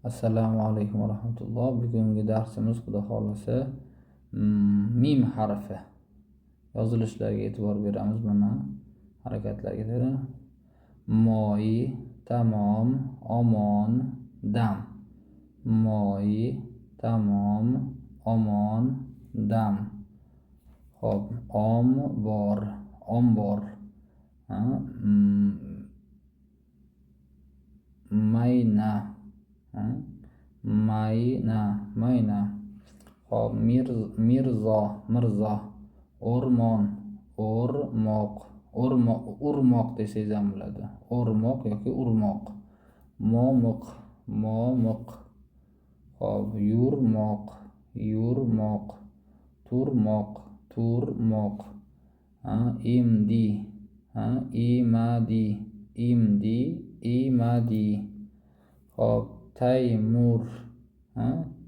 Assalomu alaykum va rahmatulloh. Bugungi darsimiz xudo xolasa mim harfi yozilishlariga e'tibor beramiz. Mana harakatlarga. Moy, tamom, omon, dam. Moy, tamom, omon, dam. Xo'p, ombor. Mayna. Mayna. Hop, mirzo. Urmoq desangiz ham bo'ladi. O'rmoq yoki urmoq. Momiq. Hop, yurmoq. Turmoq. Imadi. Hop,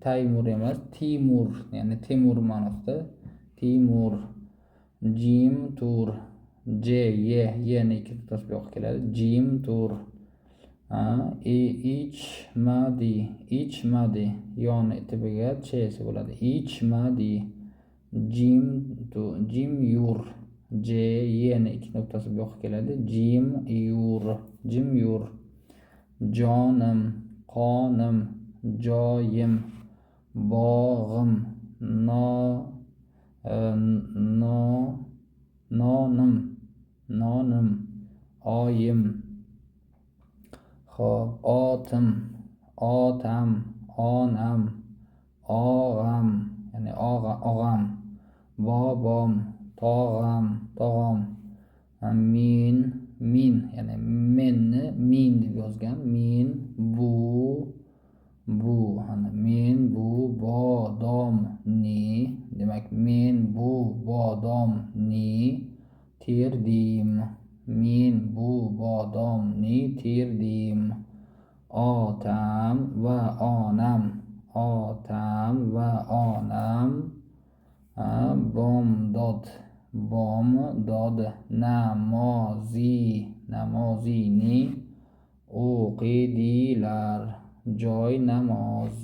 Taymur emas, Timur, ya'ni Temur ma'nosida. Timur. Jim tur. Yeni ikki tasbih yo'q keladi. Jim tur. Ichmadi. Yoni tepaga chesi bo'ladi. Ichmadi. Jim yur. Yeni ikki nuqtasi yo'q keladi. Jim yur. Jonim, qonim, joyim, bog'im, nonim, oyim. Xo'p, otim, otam, onam, og'am, ya'ni og'am, bobom, tog'am, min, ya'ni menni min deb yozgan. Men bu bodomni, demak men bu bodomni terdim. Men bu bodomni terdim. Otam va onam bomdod namozini o'qidilar. Joy namoz.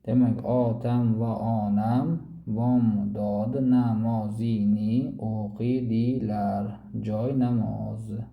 Demak, otam va onam bomdod namozini o'qidilar. Joy namoz.